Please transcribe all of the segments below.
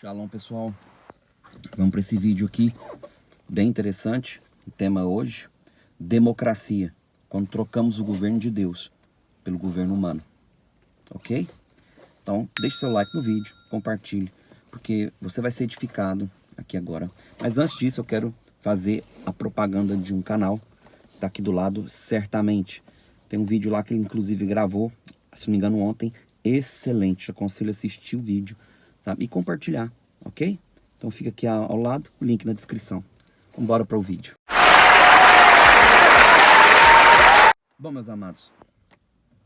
Shalom, pessoal. Vamos para esse vídeo aqui, bem interessante. O tema hoje, democracia, quando trocamos o governo de Deus pelo governo humano, ok? Então, deixe seu like no vídeo, compartilhe, porque você vai ser edificado aqui agora. Mas antes disso, eu quero fazer a propaganda de um canal, tá aqui do lado, certamente. Tem um vídeo lá que ele inclusive gravou, se não me engano ontem, excelente. Eu aconselho a assistir o vídeo, sabe? E compartilhar, ok? Então fica aqui ao lado, o link na descrição. Vamos embora para o vídeo. Bom, meus amados,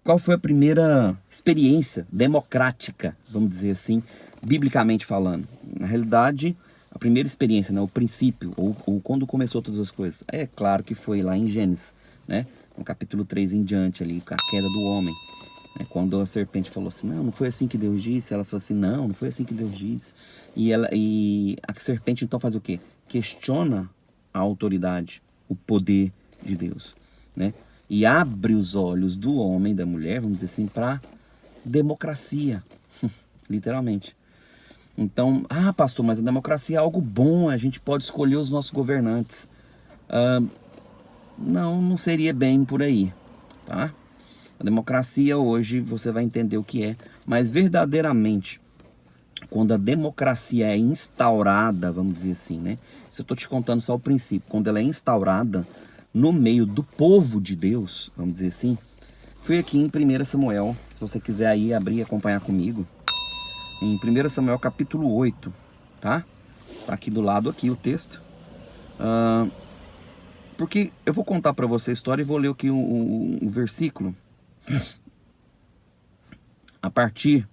qual foi a primeira experiência democrática, vamos dizer assim, biblicamente falando? Na realidade, a primeira experiência, né, o princípio, ou quando começou todas as coisas, é claro que foi lá em Gênesis, né? No capítulo 3 em diante, ali, com a queda do homem. Quando a serpente falou assim, não foi assim que Deus disse. Ela falou assim, não foi assim que Deus disse. E a serpente então faz o quê? Questiona a autoridade, o poder de Deus, né? E abre os olhos do homem e da mulher, vamos dizer assim, para democracia, literalmente. Então, pastor, mas a democracia é algo bom, a gente pode escolher os nossos governantes. Não seria bem por aí, tá? A democracia hoje você vai entender o que é, mas verdadeiramente, quando a democracia é instaurada, vamos dizer assim, né? Se eu estou te contando só o princípio, quando ela é instaurada no meio do povo de Deus, vamos dizer assim, fui aqui em 1 Samuel, se você quiser aí abrir e acompanhar comigo, em 1 Samuel capítulo 8, tá? Tá aqui do lado aqui o texto. Porque eu vou contar para você a história e vou ler aqui o versículo a partir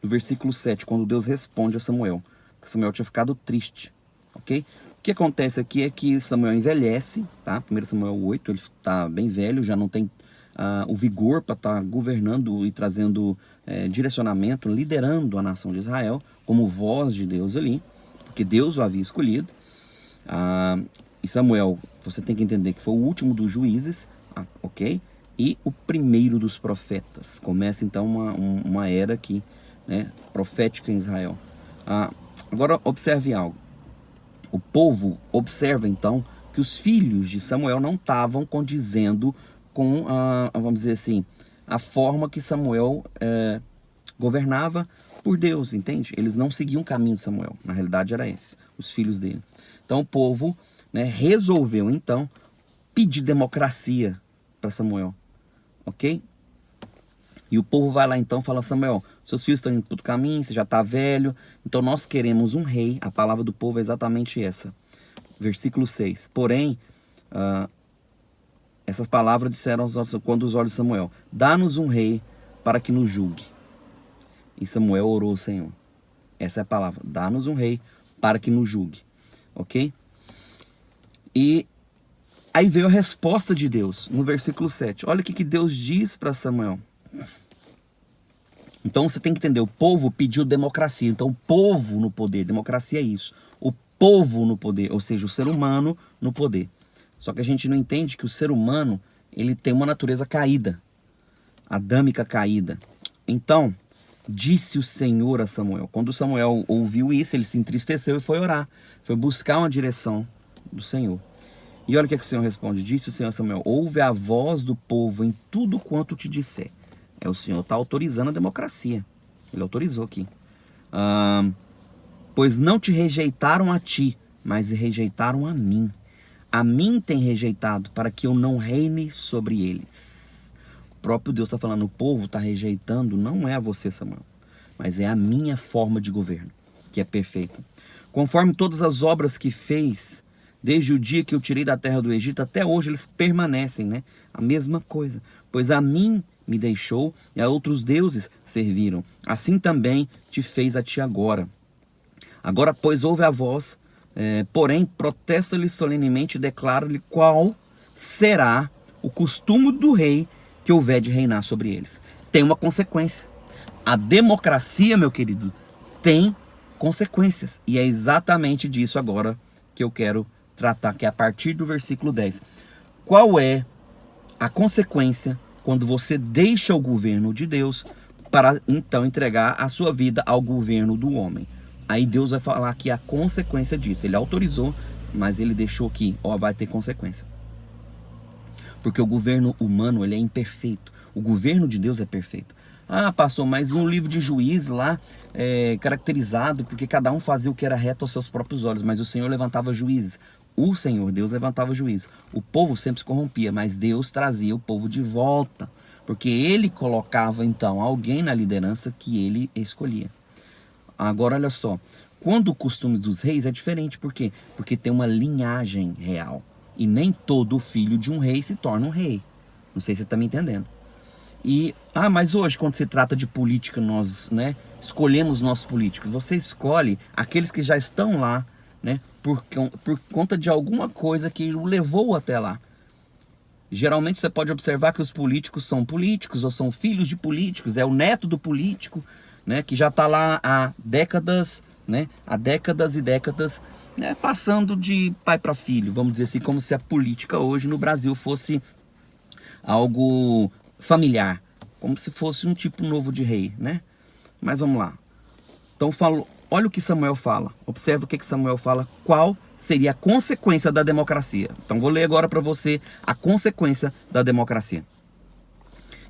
do versículo 7, quando Deus responde a Samuel. Porque Samuel tinha ficado triste, ok? O que acontece aqui é que Samuel envelhece, tá? 1 Samuel 8, ele está bem velho, já não tem o vigor para estar governando e trazendo direcionamento, liderando a nação de Israel, como voz de Deus ali, porque Deus o havia escolhido. E Samuel, você tem que entender que foi o último dos juízes, ok? E o primeiro dos profetas. Começa então uma era aqui, né, profética em Israel. Agora observe algo. O povo observa então que os filhos de Samuel não estavam condizendo com, vamos dizer assim, a forma que Samuel governava por Deus, entende? Eles não seguiam o caminho de Samuel. Na realidade era esse, os filhos dele. Então o povo, né, resolveu então pedir democracia para Samuel, ok? E o povo vai lá então e fala, Samuel, seus filhos estão indo para o caminho, você já está velho, então nós queremos um rei. A palavra do povo é exatamente essa. Versículo 6. Porém, essas palavras disseram quando os olhos de Samuel, dá-nos um rei para que nos julgue. E Samuel orou ao Senhor. Essa é a palavra, dá-nos um rei para que nos julgue, ok? E aí veio a resposta de Deus, no versículo 7. Olha o que Deus diz para Samuel. Então você tem que entender, o povo pediu democracia. Então o povo no poder, democracia é isso. O povo no poder, ou seja, o ser humano no poder. Só que a gente não entende que o ser humano, ele tem uma natureza caída, adâmica caída. Então, disse o Senhor a Samuel. Quando Samuel ouviu isso, ele se entristeceu e foi orar. Foi buscar uma direção do Senhor. E olha o que o Senhor responde. Disse o Senhor a Samuel, ouve a voz do povo em tudo quanto te disser. O Senhor está autorizando a democracia. Ele autorizou aqui. Pois não te rejeitaram a ti, mas rejeitaram a mim. A mim tem rejeitado para que eu não reine sobre eles. O próprio Deus está falando, o povo está rejeitando, não é a você, Samuel, mas é a minha forma de governo, que é perfeita. Conforme todas as obras que fez, desde o dia que eu tirei da terra do Egito, até hoje eles permanecem, né? A mesma coisa. Pois a mim me deixou e a outros deuses serviram. Assim também te fez a ti agora. Agora, pois, ouve a voz, porém, protesta-lhe solenemente e declara-lhe qual será o costume do rei que houver de reinar sobre eles. Tem uma consequência. A democracia, meu querido, tem consequências. E é exatamente disso agora que eu quero tratar, que é a partir do versículo 10. Qual é a consequência quando você deixa o governo de Deus para então entregar a sua vida ao governo do homem. Aí Deus vai falar que a consequência disso, ele autorizou, mas ele deixou que, vai ter consequência. Porque o governo humano, ele é imperfeito. O governo de Deus é perfeito. Ah, pastor, mas um livro de Juízes lá, caracterizado, porque cada um fazia o que era reto aos seus próprios olhos, mas o Senhor levantava juízes. O Senhor, Deus, levantava juízes. O povo sempre se corrompia, mas Deus trazia o povo de volta, porque ele colocava, então, alguém na liderança que ele escolhia. Agora, olha só, quando o costume dos reis é diferente, por quê? Porque tem uma linhagem real. E nem todo filho de um rei se torna um rei. Não sei se você está me entendendo. Mas hoje, quando se trata de política, nós, escolhemos nossos políticos. Você escolhe aqueles que já estão lá, por conta de alguma coisa que o levou até lá. Geralmente você pode observar que os políticos são políticos ou são filhos de políticos, é o neto do político, que já está lá há décadas, há décadas e décadas, passando de pai para filho, vamos dizer assim, como se a política hoje no Brasil fosse algo familiar, como se fosse um tipo novo de rei, Mas vamos lá. Então olha o que Samuel fala. Observa o que Samuel fala. Qual seria a consequência da democracia? Então vou ler agora para você a consequência da democracia.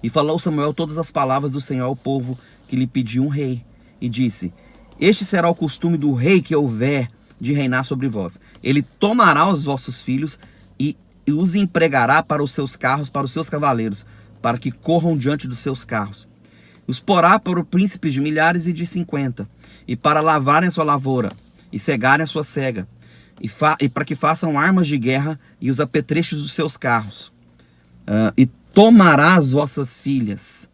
E falou Samuel todas as palavras do Senhor ao povo que lhe pediu um rei. E disse: Este será o costume do rei que houver de reinar sobre vós. Ele tomará os vossos filhos e os empregará para os seus carros, para os seus cavaleiros, para que corram diante dos seus carros. Os porá para príncipes de milhares e de 50, e para lavarem a sua lavoura, e cegarem a sua cega, e para que façam armas de guerra e os apetrechos dos seus carros. E tomará as vossas filhas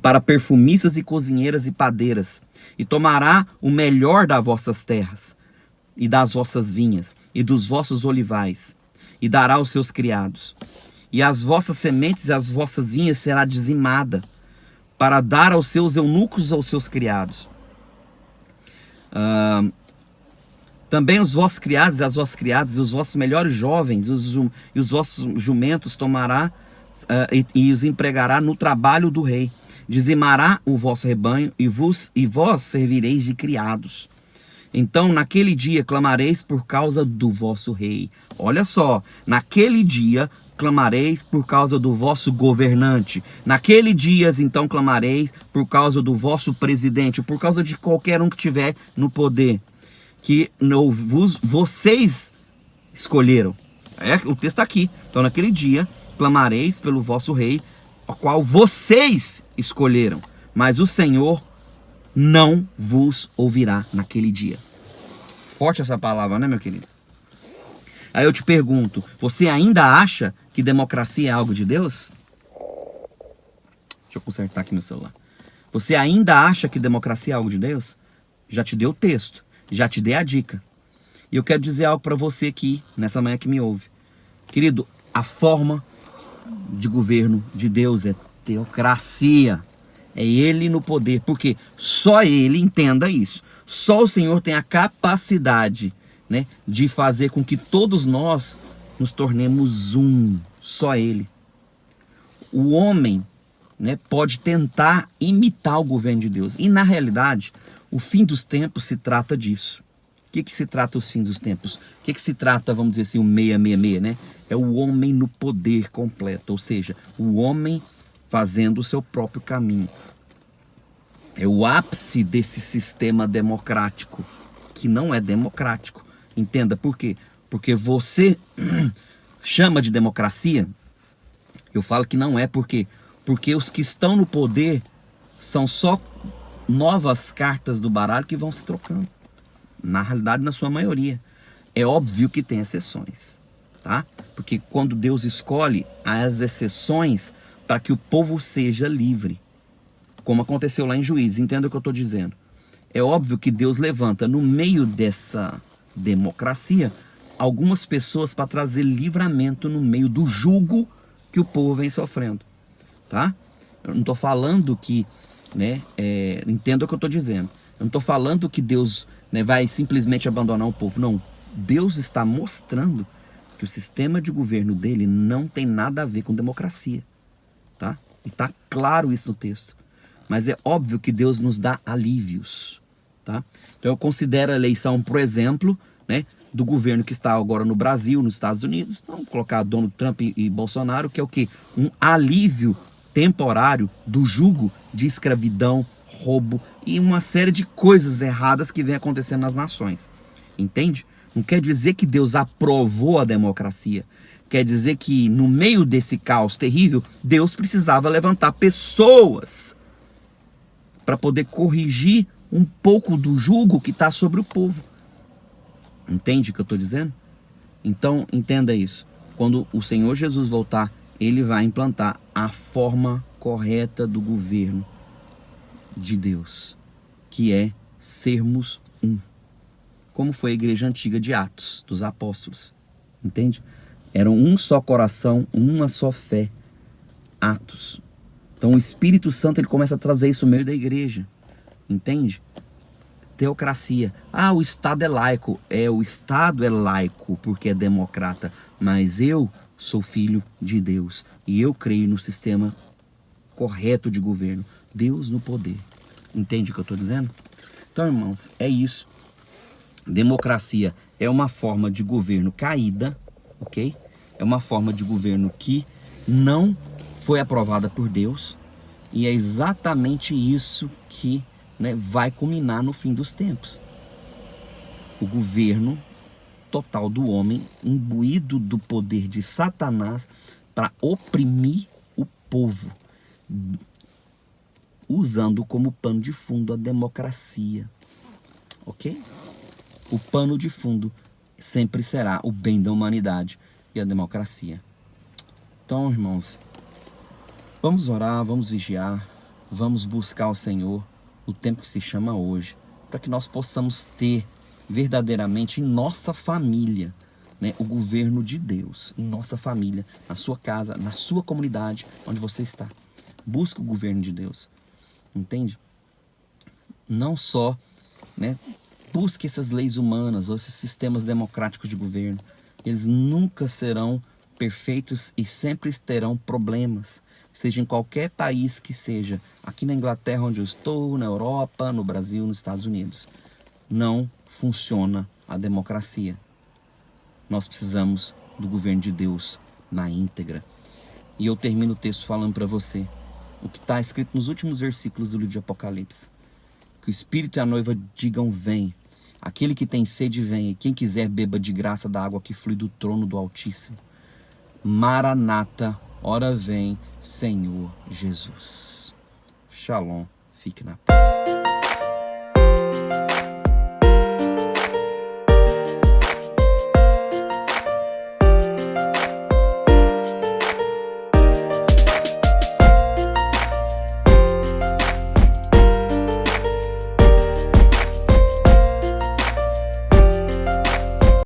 para perfumistas e cozinheiras e padeiras, e tomará o melhor das vossas terras, e das vossas vinhas, e dos vossos olivais, e dará aos seus criados. E as vossas sementes e as vossas vinhas será dizimada, para dar aos seus eunucos aos seus criados. Também os vossos criados e as vossas criadas, e os vossos melhores jovens, e os vossos jumentos tomará e os empregará no trabalho do rei. Dizimará o vosso rebanho, e vós servireis de criados. Então, naquele dia, clamareis por causa do vosso rei. Olha só, naquele dia, clamareis por causa do vosso governante. Naquele dia, então, clamareis por causa do vosso presidente, por causa de qualquer um que tiver no poder, que vocês escolheram. O texto está aqui. Então, naquele dia, clamareis pelo vosso rei, o qual vocês escolheram. Mas o Senhor não vos ouvirá naquele dia. Forte essa palavra, né, meu querido? Aí eu te pergunto, você ainda acha que democracia é algo de Deus? Deixa eu consertar aqui meu celular. Você ainda acha que democracia é algo de Deus? Já te dei o texto, já te dei a dica. E eu quero dizer algo para você aqui, nessa manhã que me ouve. Querido, a forma de governo de Deus é teocracia. É Ele no poder, porque só Ele, entenda isso, só o Senhor tem a capacidade, de fazer com que todos nós nos tornemos um, só Ele. O homem, pode tentar imitar o governo de Deus, e na realidade, o fim dos tempos se trata disso. O que se trata os fins dos tempos? O que se trata, vamos dizer assim, o 666, É o homem no poder completo, ou seja, o homem fazendo o seu próprio caminho. É o ápice desse sistema democrático, que não é democrático. Entenda por quê? Porque você chama de democracia, eu falo que não é, porque os que estão no poder são só novas cartas do baralho que vão se trocando. Na realidade, na sua maioria. É óbvio que tem exceções, tá? Porque quando Deus escolhe, há as exceções para que o povo seja livre. Como aconteceu lá em Juízes, entenda o que eu estou dizendo. É óbvio que Deus levanta no meio dessa democracia algumas pessoas para trazer livramento no meio do jugo que o povo vem sofrendo, tá? Eu não estou falando que, entenda o que eu estou dizendo. Eu não estou falando que Deus, vai simplesmente abandonar o povo. Não, Deus está mostrando que o sistema de governo dele não tem nada a ver com democracia, tá? E está claro isso no texto. mas é óbvio que Deus nos dá alívios, tá? Então eu considero a eleição, por exemplo, né, do governo que está agora no Brasil, nos Estados Unidos, vamos colocar Donald Trump e Bolsonaro, que é o quê? Um alívio temporário do jugo de escravidão, roubo e uma série de coisas erradas que vem acontecendo nas nações. Entende? Não quer dizer que Deus aprovou a democracia. Quer dizer que no meio desse caos terrível, Deus precisava levantar pessoas para poder corrigir um pouco do jugo que está sobre o povo. Entende o que eu estou dizendo? Então, entenda isso. Quando o Senhor Jesus voltar, ele vai implantar a forma correta do governo de Deus, que é sermos um. Como foi a igreja antiga de Atos, dos apóstolos. Entende? Eram um só coração, uma só fé. Atos. Então o Espírito Santo ele começa a trazer isso no meio da igreja. Entende? Teocracia. Ah, o Estado é laico. O Estado é laico porque é democrata. Mas eu sou filho de Deus. E eu creio no sistema correto de governo. Deus no poder. Entende o que eu estou dizendo? Então, irmãos, é isso. Democracia é uma forma de governo caída, ok? É uma forma de governo que não foi aprovada por Deus. E é exatamente isso que vai culminar no fim dos tempos. O governo total do homem, imbuído do poder de Satanás para oprimir o povo, usando como pano de fundo a democracia, ok? O pano de fundo sempre será o bem da humanidade e a democracia. Então, irmãos, vamos orar, vamos vigiar, vamos buscar o Senhor no tempo que se chama hoje, para que nós possamos ter verdadeiramente em nossa família, o governo de Deus, em nossa família, na sua casa, na sua comunidade, onde você está. Busque o governo de Deus, entende? Não só, busque essas leis humanas ou esses sistemas democráticos de governo. Eles nunca serão perfeitos e sempre terão problemas. Seja em qualquer país que seja. Aqui na Inglaterra, onde eu estou, na Europa, no Brasil, nos Estados Unidos. Não funciona a democracia. Nós precisamos do governo de Deus na íntegra. E eu termino o texto falando para você o que está escrito nos últimos versículos do livro de Apocalipse. Que o Espírito e a noiva digam: vem. Aquele que tem sede, vem. E quem quiser, beba de graça da água que flui do trono do Altíssimo. Maranata, ora vem, Senhor Jesus. Shalom. Fique na paz.